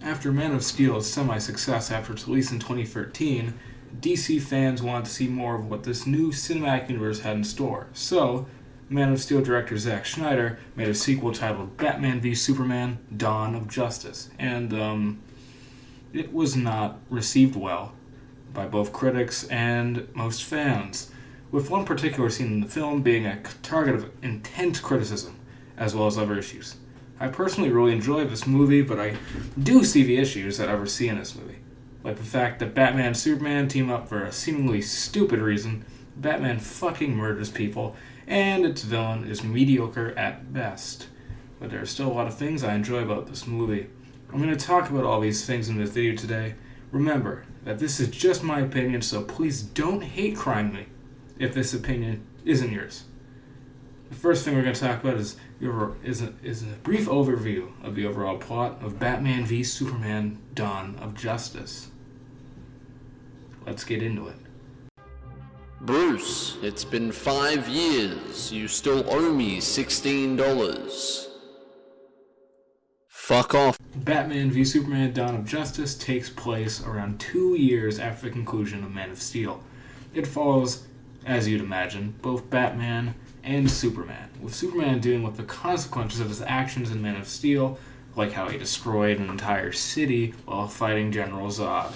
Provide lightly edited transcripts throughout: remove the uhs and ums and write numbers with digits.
After Man of Steel's semi-success after its release in 2013, DC fans wanted to see more of what this new cinematic universe had in store. So, Man of Steel director Zack Snyder made a sequel titled Batman v Superman: Dawn of Justice, and it was not received well by both critics and most fans, with one particular scene in the film being a target of intense criticism, as well as other issues. I personally really enjoyed this movie, but I do see the issues that I oversee in this movie. Like the fact that Batman and Superman team up for a seemingly stupid reason, Batman fucking murders people, and its villain is mediocre at best. But there are still a lot of things I enjoy about this movie. I'm going to talk about all these things in this video today. Remember that this is just my opinion, so please don't hate crime me if this opinion isn't yours. The first thing we're going to talk about is a brief overview of the overall plot of Batman v Superman: Dawn of Justice. Let's get into it. Bruce, it's been 5 years. You still owe me $16. Fuck off. Batman v Superman: Dawn of Justice takes place around 2 years after the conclusion of Man of Steel. It follows, as you'd imagine, both Batman and Superman, with Superman dealing with the consequences of his actions in Man of Steel, like how he destroyed an entire city while fighting General Zod,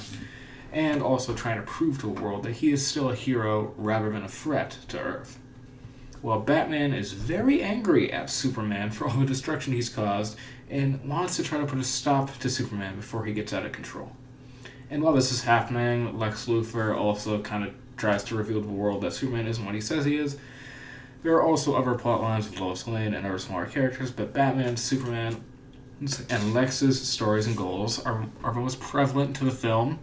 and also trying to prove to the world that he is still a hero rather than a threat to Earth. While Batman is very angry at Superman for all the destruction he's caused and wants to try to put a stop to Superman before he gets out of control. And while this is happening, Lex Luthor also kind of tries to reveal to the world that Superman isn't what he says he is. There are also other plot lines with Lois Lane and other smaller characters, but Batman, Superman, and Lex's stories and goals are the most prevalent to the film.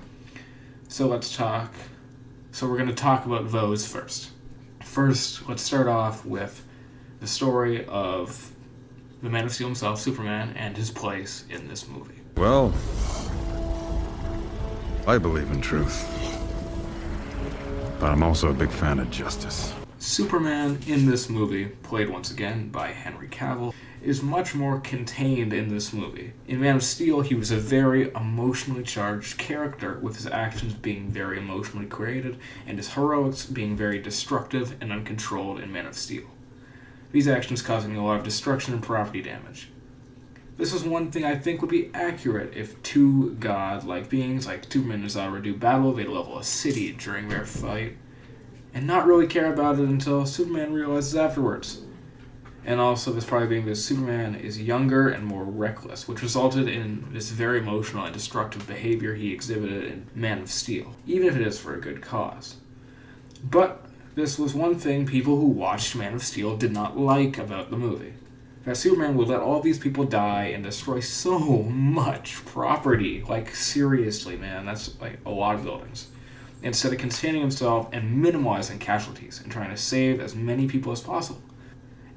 So we're going to talk about those first. First, let's start off with the story of the Man of Steel himself, Superman, and his place in this movie. Well, I believe in truth, but I'm also a big fan of justice. Superman in this movie, played once again by Henry Cavill, is much more contained in this movie. In Man of Steel, he was a very emotionally charged character, with his actions being very emotionally created, and his heroics being very destructive and uncontrolled in Man of Steel. These actions causing a lot of destruction and property damage. This is one thing I think would be accurate if two god-like beings like Superman and Zod were to do battle, they'd level a city during their fight, and not really care about it until Superman realizes afterwards. And also this probably being because Superman is younger and more reckless, which resulted in this very emotional and destructive behavior he exhibited in Man of Steel, even if it is for a good cause. But this was one thing people who watched Man of Steel did not like about the movie. That Superman would let all these people die and destroy so much property. Like, seriously, man, that's like a lot of buildings. Instead of containing himself and minimizing casualties and trying to save as many people as possible.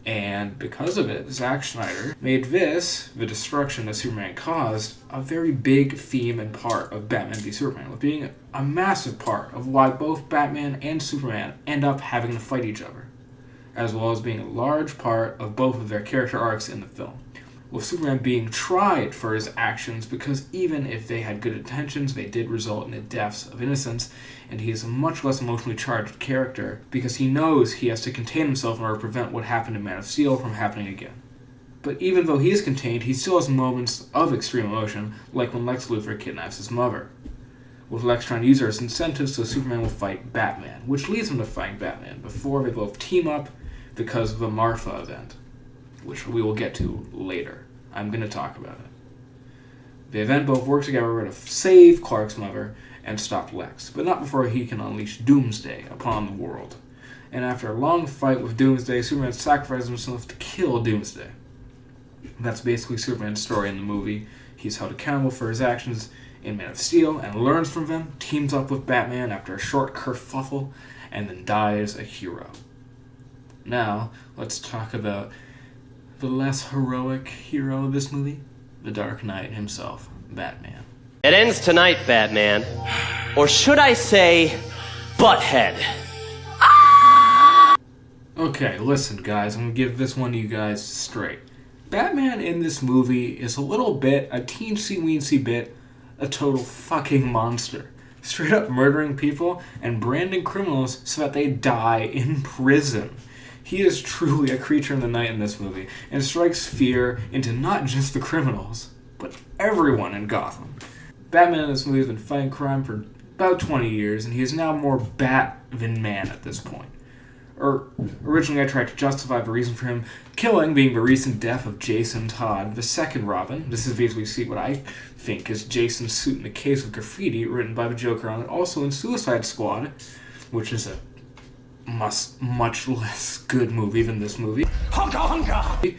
And because of it, Zack Snyder made this, the destruction that Superman caused, a very big theme and part of Batman v Superman, with being a massive part of why both Batman and Superman end up having to fight each other, as well as being a large part of both of their character arcs in the film, with Superman being tried for his actions because even if they had good intentions, they did result in the deaths of innocents, and he is a much less emotionally charged character because he knows he has to contain himself in order to prevent what happened in Man of Steel from happening again. But even though he is contained, he still has moments of extreme emotion, like when Lex Luthor kidnaps his mother, with Lex trying to use her as incentives so Superman will fight Batman, which leads him to fighting Batman before they both team up because of the Martha event, which we will get to later. I'm going to talk about it. The event both work together to save Clark's mother and stop Lex, but not before he can unleash Doomsday upon the world. And after a long fight with Doomsday, Superman sacrifices himself to kill Doomsday. That's basically Superman's story in the movie. He's held accountable for his actions in Man of Steel and learns from them, teams up with Batman after a short kerfuffle, and then dies a hero. Now, let's talk about the less heroic hero of this movie, the Dark Knight himself, Batman. It ends tonight, Batman. Or should I say, butthead. Okay, listen guys, I'm gonna give this one to you guys straight. Batman in this movie is a teensy-weensy bit, a total fucking monster. Straight up murdering people and branding criminals so that they die in prison. He is truly a creature in the night in this movie, and strikes fear into not just the criminals, but everyone in Gotham. Batman in this movie has been fighting crime for about 20 years, and he is now more Bat than man at this point. Originally I tried to justify the reason for him killing being the recent death of Jason Todd, the second Robin. This is basically what I think is Jason's suit in a case of graffiti written by the Joker on it. Also in Suicide Squad, which is a much less good movie than this movie. Honka honka!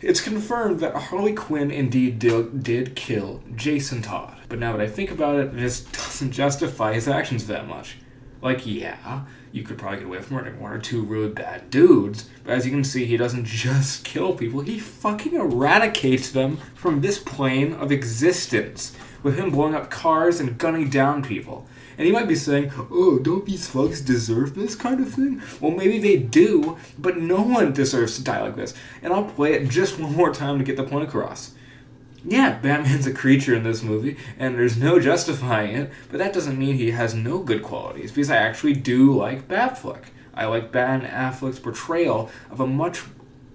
It's confirmed that Harley Quinn indeed did kill Jason Todd. But now that I think about it, this doesn't justify his actions that much. Like, yeah, you could probably get away with murdering one or two really bad dudes, but as you can see, he doesn't just kill people, he fucking eradicates them from this plane of existence, with him blowing up cars and gunning down people. And you might be saying, oh, don't these thugs deserve this kind of thing? Well, maybe they do, but no one deserves to die like this. And I'll play it just one more time to get the point across. Yeah, Batman's a creature in this movie, and there's no justifying it, but that doesn't mean he has no good qualities, because I actually do like Batfleck. I like Ben Affleck's portrayal of a much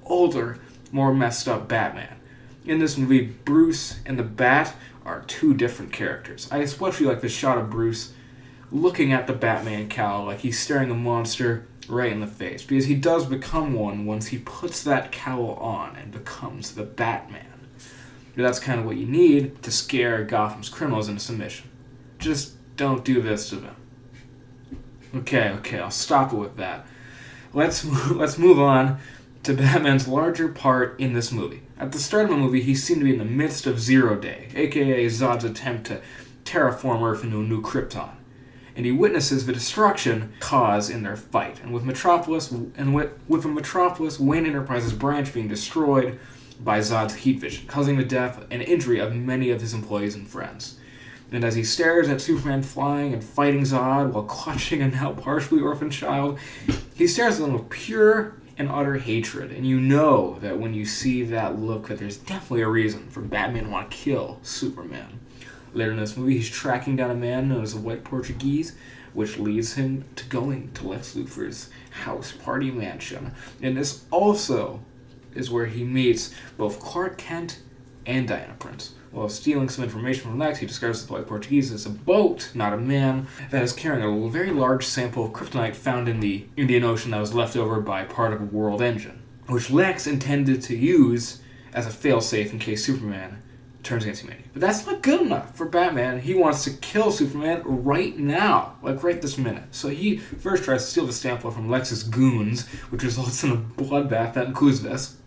older, more messed up Batman. In this movie, Bruce and the Bat are two different characters. I especially like the shot of Bruce looking at the Batman cowl like he's staring a monster right in the face, because he does become one once he puts that cowl on and becomes the Batman. That's kind of what you need to scare Gotham's criminals into submission. Just don't do this to them. Okay, I'll stop it with that. Let's move on to Batman's larger part in this movie. At the start of the movie, he seemed to be in the midst of Zero Day, aka Zod's attempt to terraform Earth into a new Krypton. And he witnesses the destruction caused in their fight. And with the Metropolis Wayne Enterprises branch being destroyed by Zod's heat vision, causing the death and injury of many of his employees and friends. And as he stares at Superman flying and fighting Zod while clutching a now partially orphaned child, he stares at them with pure and utter hatred. And you know that when you see that look that there's definitely a reason for Batman to want to kill Superman. Later in this movie, he's tracking down a man known as the White Portuguese, which leads him to going to Lex Luthor's house party mansion. And this also is where he meets both Clark Kent and Diana Prince. While stealing some information from Lex, he discovers that the White Portuguese is a boat, not a man, that is carrying a very large sample of kryptonite found in the Indian Ocean that was left over by part of a world engine, which Lex intended to use as a failsafe in case Superman turns against humanity. But that's not good enough for Batman. He wants to kill Superman right now, like right this minute. So he first tries to steal the sample from Lex's goons, which results in a bloodbath that includes this.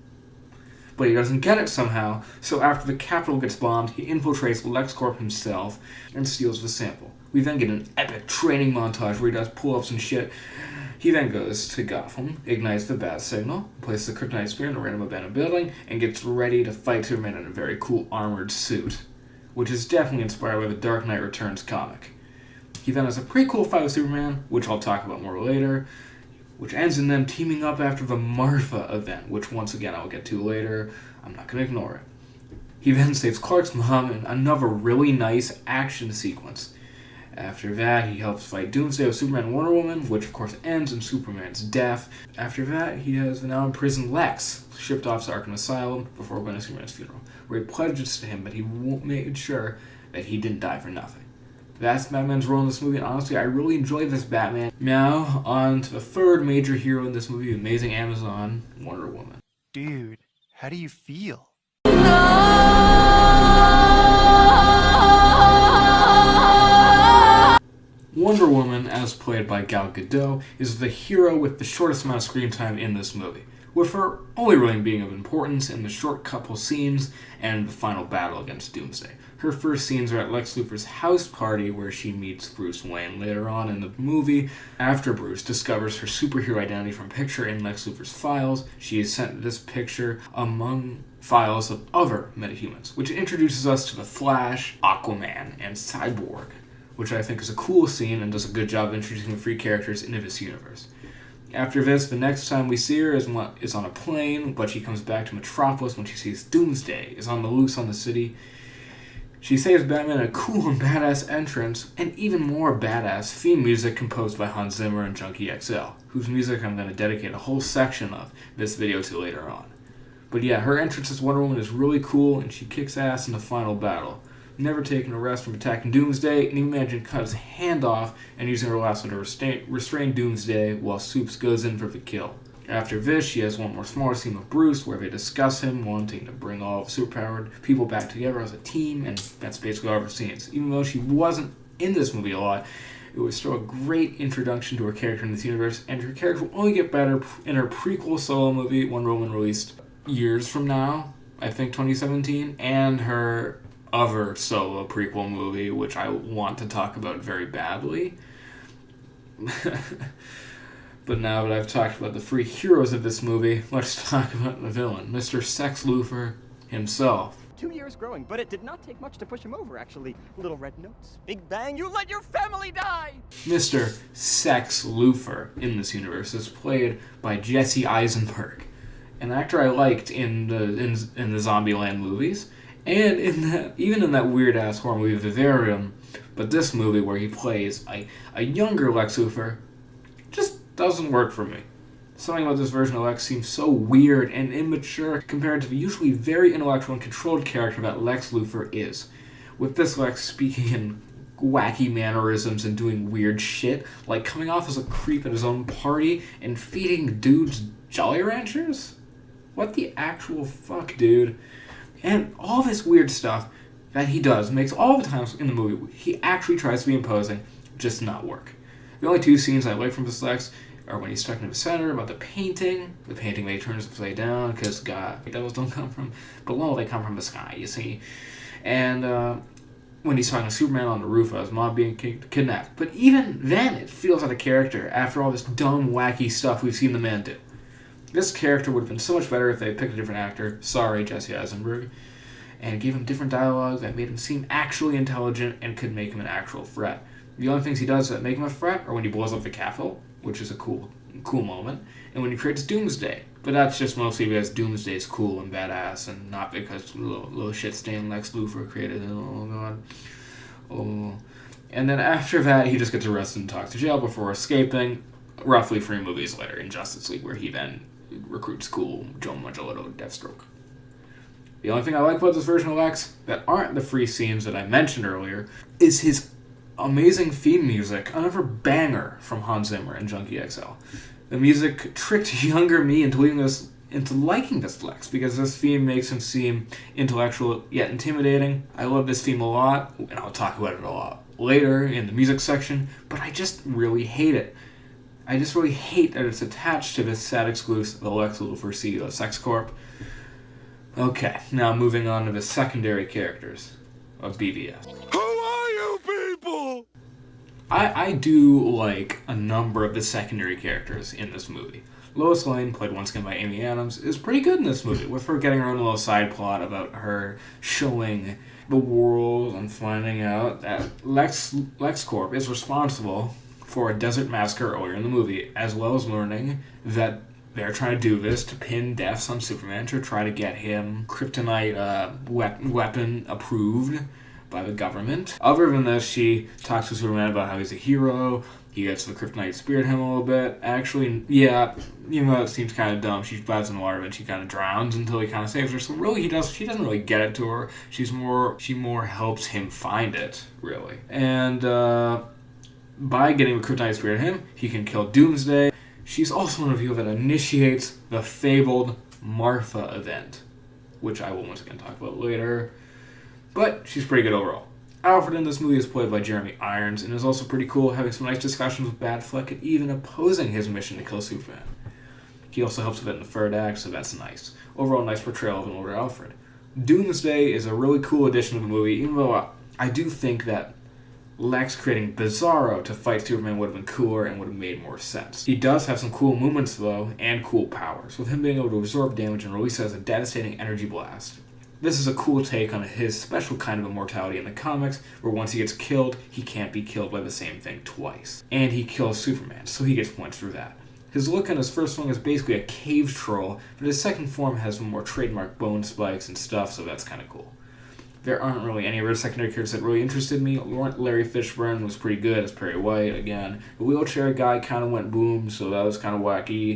But he doesn't get it somehow, so after the Capitol gets bombed, he infiltrates LexCorp himself and steals the sample. We then get an epic training montage where he does pull-ups and shit. He then goes to Gotham, ignites the bat signal, places the kryptonite spear in a random abandoned building, and gets ready to fight Superman in a very cool armored suit, which is definitely inspired by the Dark Knight Returns comic. He then has a pretty cool fight with Superman, which I'll talk about more later, which ends in them teaming up after the Martha event, which once again I'll get to later. I'm not going to ignore it. He then saves Clark's mom in another really nice action sequence. After that, he helps fight Doomsday with Superman and Wonder Woman, which of course ends in Superman's death. After that, he has the now imprisoned Lex shipped off to Arkham Asylum before going to Superman's funeral, where he pledges to him that he made sure that he didn't die for nothing. That's Batman's role in this movie, and honestly, I really enjoy this Batman. Now, on to the third major hero in this movie, Amazing Amazon, Wonder Woman. Dude, how do you feel? Wonder Woman, as played by Gal Gadot, is the hero with the shortest amount of screen time in this movie, with her only really being of importance in the short couple scenes and the final battle against Doomsday. Her first scenes are at Lex Luthor's house party, where she meets Bruce Wayne. Later on in the movie, after Bruce discovers her superhero identity from a picture in Lex Luthor's files, she is sent this picture among files of other metahumans, which introduces us to the Flash, Aquaman, and Cyborg, which I think is a cool scene and does a good job of introducing the three characters into this universe. After this, the next time we see her is on a plane, but she comes back to Metropolis when she sees Doomsday is on the loose on the city. She saves Batman a cool and badass entrance, and even more badass theme music composed by Hans Zimmer and Junkie XL, whose music I'm going to dedicate a whole section of this video to later on. But yeah, her entrance as Wonder Woman is really cool, and she kicks ass in the final battle, never taking a rest from attacking Doomsday, and even managing to cut his hand off and using her lasso to restrain Doomsday while Supes goes in for the kill. After this, she has one more smaller scene with Bruce where they discuss him wanting to bring all of superpowered people back together as a team, and that's basically all of her scenes. Even though she wasn't in this movie a lot, it was still a great introduction to her character in this universe, and her character will only get better in her prequel solo movie, Wonder Woman, released years from now, I think 2017, and her other solo prequel movie, which I want to talk about very badly. But now that I've talked about the three heroes of this movie, let's talk about the villain, Mr. Sex Luthor himself. 2 years growing, but it did not take much to push him over, actually. Little red notes, big bang, you let your family die! Mr. Sex Luthor in this universe is played by Jesse Eisenberg, an actor I liked in the Zombieland movies, and even in that weird-ass horror movie Vivarium, but this movie where he plays a younger Lex Luthor just doesn't work for me. Something about this version of Lex seems so weird and immature compared to the usually very intellectual and controlled character that Lex Luthor is. With this Lex speaking in wacky mannerisms and doing weird shit, like coming off as a creep at his own party and feeding dudes Jolly Ranchers? What the actual fuck, dude? And all this weird stuff that he does makes all the times in the movie he actually tries to be imposing just not work. The only two scenes I like from this Lex are when he's talking to the senator about the painting that he turns upside down because God, devils don't come from below, they come from the sky, you see. And when he's talking to Superman on the roof of his mom being kidnapped. But even then, it feels out of character after all this dumb, wacky stuff we've seen the man do. This character would have been so much better if they had picked a different actor, sorry Jesse Eisenberg, and gave him different dialogue that made him seem actually intelligent and could make him an actual threat. The only things he does that make him a threat are when he blows up the Capitol, which is a cool moment, and when he creates Doomsday. But that's just mostly because Doomsday is cool and badass, and not because little shit stain Lex Luthor created it. Oh god. Oh. And then after that, he just gets arrested and talks to jail before escaping, roughly 3 movies later in Justice League, where he then recruits cool Joe Manganiello Deathstroke. The only thing I like about this version of Lex that aren't the free scenes that I mentioned earlier is his amazing theme music, another banger from Hans Zimmer and Junkie XL. The music tricked younger me into liking this Lex, because this theme makes him seem intellectual yet intimidating. I love this theme a lot, and I'll talk about it a lot later in the music section, but I just really hate it. I just really hate that it's attached to this sad exclusive, the Lex Luthor CEO Sex Corp. Okay, now moving on to the secondary characters of BVS. I do like a number of the secondary characters in this movie. Lois Lane, played once again by Amy Adams, is pretty good in this movie, with her getting her own little side plot about her showing the world and finding out that LexCorp is responsible for a desert massacre earlier in the movie, as well as learning that they're trying to do this to pin deaths on Superman to try to get him kryptonite weapon approved by the government. Other than this, she talks to Superman about how he's a hero. He gets the kryptonite spirit him a little bit. Actually, yeah, even though it seems kind of dumb, she dives in the water and she kind of drowns until he kind of saves her. So really, she doesn't really get it to her. She more helps him find it, really. And by getting the kryptonite spirit him, he can kill Doomsday. She's also one of you that initiates the fabled Martha event, which I will once again talk about later. But she's pretty good overall. Alfred in this movie is played by Jeremy Irons, and is also pretty cool, having some nice discussions with Batfleck and even opposing his mission to kill Superman. He also helps with it in the third act, so that's nice. Overall, nice portrayal of an older Alfred. Doomsday is a really cool addition to the movie, even though I do think that Lex creating Bizarro to fight Superman would have been cooler and would have made more sense. He does have some cool movements, though, and cool powers, with him being able to absorb damage and release it as a devastating energy blast. This is a cool take on his special kind of immortality in the comics, where once he gets killed, he can't be killed by the same thing twice. And he kills Superman, so he gets points for that. His look in his first film is basically a cave troll, but his second form has more trademark bone spikes and stuff, so that's kind of cool. There aren't really any other secondary characters that really interested me. Larry Fishburne was pretty good as Perry White, again. The wheelchair guy kind of went boom, so that was kind of wacky.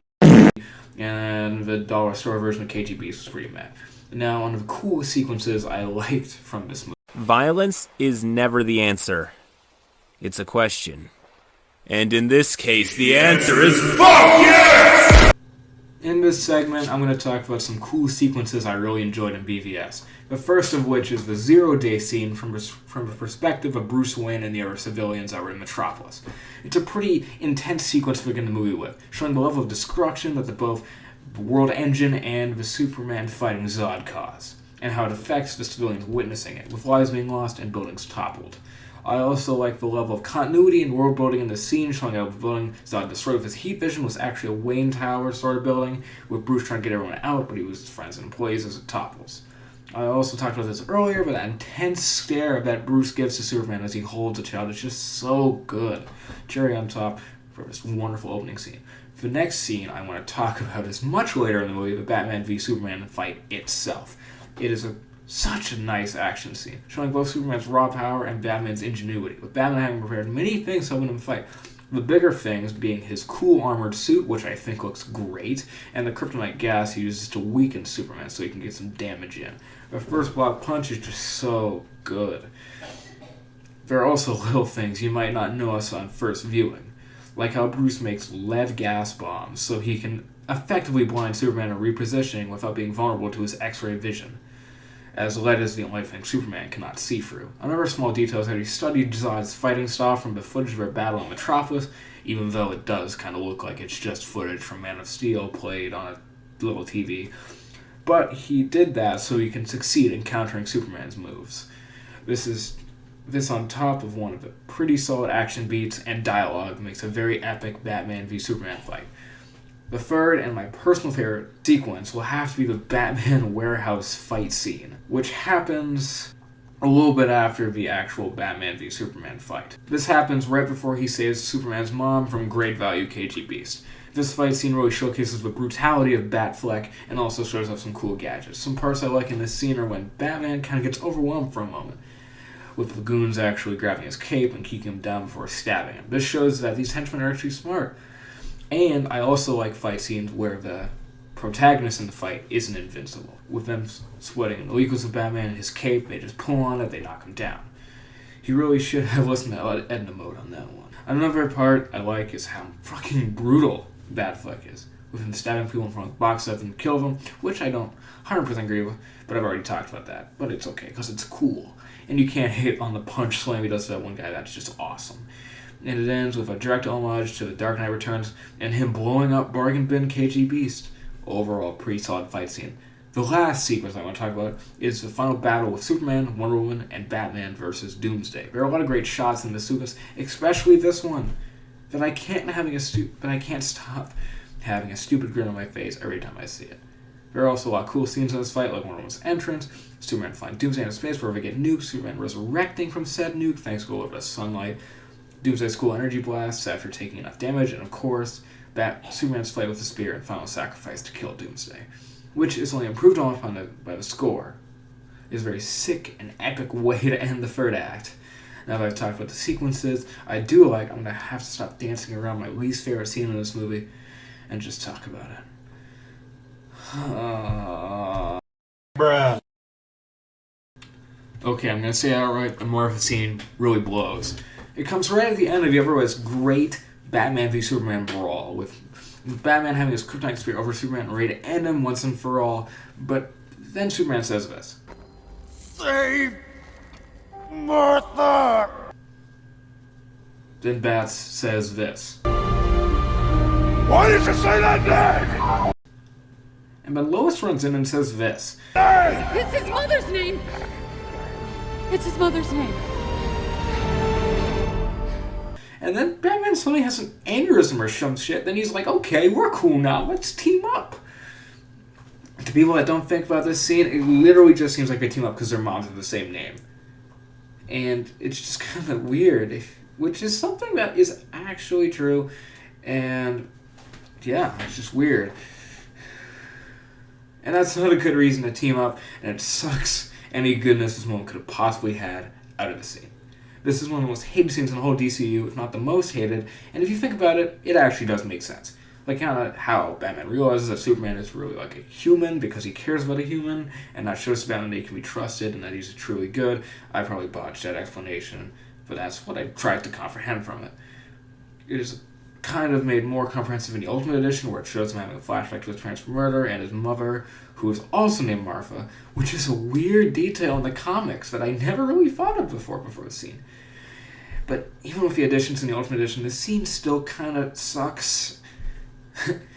And the dollar store version of KG Beast was pretty meh. Now, one of the cool sequences I liked from this movie. Violence is never the answer. It's a question. And in this case, the answer is FUCK YES! In this segment, I'm going to talk about some cool sequences I really enjoyed in BVS. The first of which is the zero-day scene from the perspective of Bruce Wayne and the other civilians that were in Metropolis. It's a pretty intense sequence to begin the movie with, showing the level of destruction that both the World Engine and the Superman fighting Zod cause, and how it affects the civilians witnessing it, with lives being lost and buildings toppled. I also like the level of continuity and world building in the scene, showing how the building Zod destroyed with his heat vision was actually a Wayne Tower sort of building, with Bruce trying to get everyone out, but he was friends and employees as it topples. I also talked about this earlier, but that intense stare that Bruce gives to Superman as he holds a child is just so good. Cherry on top for this wonderful opening scene. The next scene I want to talk about is much later in the movie, the Batman v Superman fight itself. It is such a nice action scene, showing both Superman's raw power and Batman's ingenuity, with Batman having prepared many things helping him fight. The bigger things being his cool armored suit, which I think looks great, and the kryptonite gas he uses to weaken Superman so he can get some damage in. The first block punch is just so good. There are also little things you might not notice on first viewing, like how Bruce makes lead gas bombs so he can effectively blind Superman in repositioning without being vulnerable to his X-ray vision, as lead is the only thing Superman cannot see through. Another small detail is that he studied Zod's fighting style from the footage of their battle in Metropolis, even though it does kind of look like it's just footage from Man of Steel played on a little TV. But he did that so he can succeed in countering Superman's moves. This on top of one of the pretty solid action beats and dialogue makes a very epic Batman v Superman fight. The third and my personal favorite sequence will have to be the Batman warehouse fight scene, which happens a little bit after the actual Batman v Superman fight. This happens right before he saves Superman's mom from great value KG Beast. This fight scene really showcases the brutality of Batfleck and also shows off some cool gadgets. Some parts I like in this scene are when Batman kind of gets overwhelmed for a moment, with the goons actually grabbing his cape and keeping him down before stabbing him. This shows that these henchmen are actually smart. And I also like fight scenes where the protagonist in the fight isn't invincible. With them sweating in the equals of Batman and his cape, they just pull on it, they knock him down. He really should have listened to Edna Mode on that one. Another part I like is how fucking brutal Batfleck is, with him stabbing people in front of the box set and kill them, which I don't 100% agree with, but I've already talked about that. But it's okay, because it's cool. And you can't hate on the punch slam he does to that one guy, that's just awesome. And it ends with a direct homage to The Dark Knight Returns and him blowing up Bargain Bin KG Beast. Overall, pretty solid fight scene. The last sequence I want to talk about is the final battle with Superman, Wonder Woman, and Batman versus Doomsday. There are a lot of great shots in this sequence, especially this one, that I can't stop having a stupid grin on my face every time I see it. There are also a lot of cool scenes in this fight, like Wonder Woman's entrance, Superman flying Doomsday into space where they get nuked, Superman resurrecting from said nuke thanks to a little bit of sunlight, Doomsday's cool energy blasts after taking enough damage, and of course, Superman's fight with the spear and final sacrifice to kill Doomsday, which is only improved on by the score. It's a very sick and epic way to end the third act. Now that I've talked about the sequences I'm going to have to stop dancing around my least favorite scene in this movie and just talk about it. Bruh. Okay, I'm going to say it outright, the Martha scene really blows. It comes right at the end of the otherwise great Batman v Superman brawl, with Batman having his kryptonite spear over Superman ready to end him once and for all, but then Superman says this. Save Martha! Then Bats says this. Why did you say that name? And then Lois runs in and says this. It's his mother's name! It's his mother's name. And then Batman suddenly has an aneurysm or some shit. Then he's like, okay, we're cool now. Let's team up. To people that don't think about this scene, it literally just seems like they team up because their moms have the same name. And it's just kind of weird, which is something that is actually true. And yeah, it's just weird. And that's not a good reason to team up, and it sucks any goodness this moment could have possibly had out of the scene. This is one of the most hated scenes in the whole DCU, if not the most hated, and if you think about it, it actually does make sense. Like kind of how Batman realizes that Superman is really like a human because he cares about a human, and that shows Batman that he can be trusted and that he's truly good. I probably botched that explanation, but that's what I tried to comprehend from it. It is kind of made more comprehensive in the Ultimate Edition, where it shows him having a flashback to his parents' murder and his mother, who is also named Martha, which is a weird detail in the comics that I never really thought of before the scene. But even with the additions in the Ultimate Edition, this scene still kind of sucks.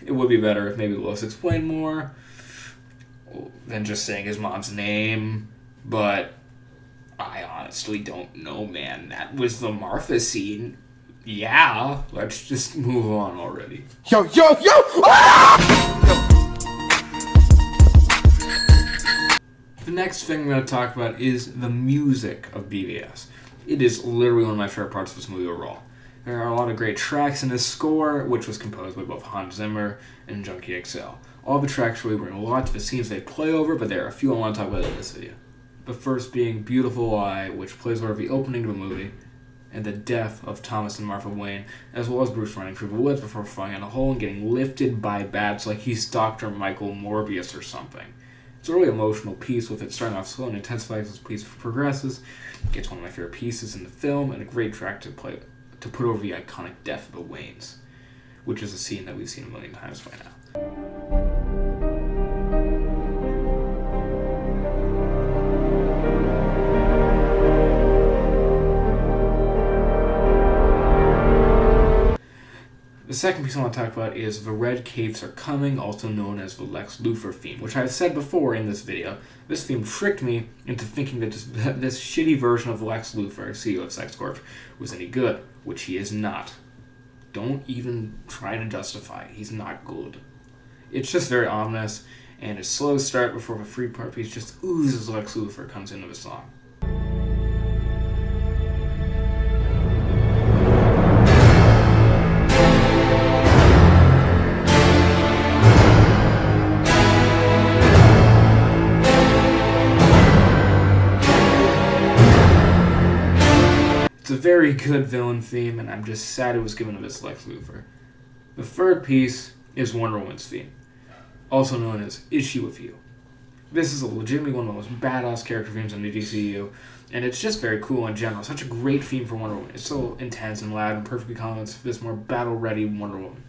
It would be better if maybe Lois explained more than just saying his mom's name, but I honestly don't know, man. That was the Martha scene. Yeah, let's just move on already. Yo! The next thing I'm going to talk about is the music of BVS. It is literally one of my favorite parts of this movie overall. There are a lot of great tracks in this score, which was composed by both Hans Zimmer and Junkie XL. All the tracks really bring a lot to the scenes they play over, but there are a few I want to talk about in this video. The first being Beautiful Lie, which plays over the opening of the movie, and the death of Thomas and Martha Wayne, as well as Bruce running through the woods before falling in a hole and getting lifted by bats like he's Dr. Michael Morbius or something. It's a really emotional piece, with it starting off slow and intensifies as the piece progresses. It's one of my favorite pieces in the film, and a great track to put over the iconic death of the Waynes, which is a scene that we've seen a million times by now. The second piece I want to talk about is The Red Capes Are Coming, also known as the Lex Luthor theme, which I've said before in this video. This theme tricked me into thinking that this shitty version of Lex Luthor, CEO of Sex Corp, was any good, which he is not. Don't even try to justify it. He's not good. It's just very ominous, and a slow start before the three-part piece just oozes Lex Luthor comes into the song. It's a very good villain theme, and I'm just sad it was given to this Lex Luthor. The third piece is Wonder Woman's theme, also known as Is She With You? This is legitimately one of the most badass character themes in the DCU, and it's just very cool in general. Such a great theme for Wonder Woman. It's so intense and loud and perfectly complements this more battle-ready Wonder Woman.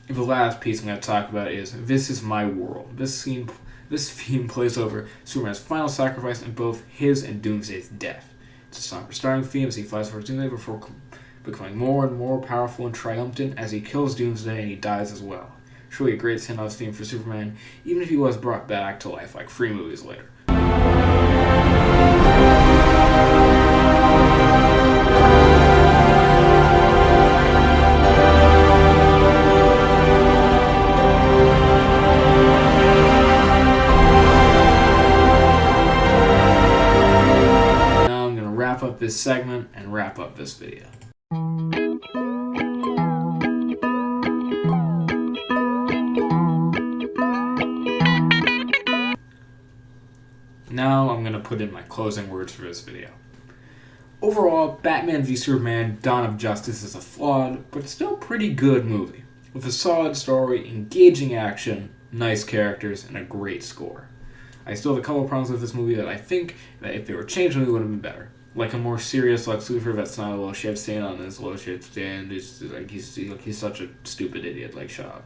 The last piece I'm going to talk about is This Is My World. This theme plays over Superman's final sacrifice and both his and Doomsday's death. It's a somber starting theme as he fights for Doomsday before becoming more and more powerful and triumphant as he kills Doomsday and he dies as well. Surely a great send-off theme for Superman, even if he was brought back to life like 3 movies later. Wrap up this segment and wrap up this video. Now I'm going to put in my closing words for this video. Overall, Batman v Superman Dawn of Justice is a flawed, but still pretty good movie, with a solid story, engaging action, nice characters, and a great score. I still have a couple of problems with this movie that I think that if they were changed, it would have been better. Like a more serious Lex Luthor that's not a little shit stand on his little shit stand. It's like he's such a stupid idiot, like shut up.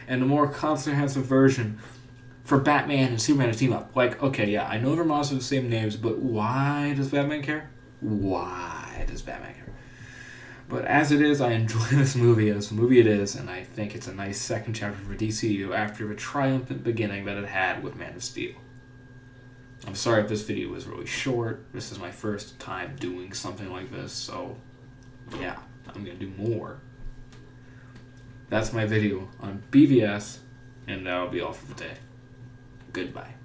And a more comprehensive version for Batman and Superman to team up. Like, okay, yeah, I know they're monsters with the same names, but why does Batman care? Why does Batman care? But as it is, I enjoy this movie as the movie it is, and I think it's a nice second chapter for DCU after the triumphant beginning that it had with Man of Steel. I'm sorry if this video was really short. This is my first time doing something like this, so yeah, I'm going to do more. That's my video on BVS, and that'll be all for the day. Goodbye.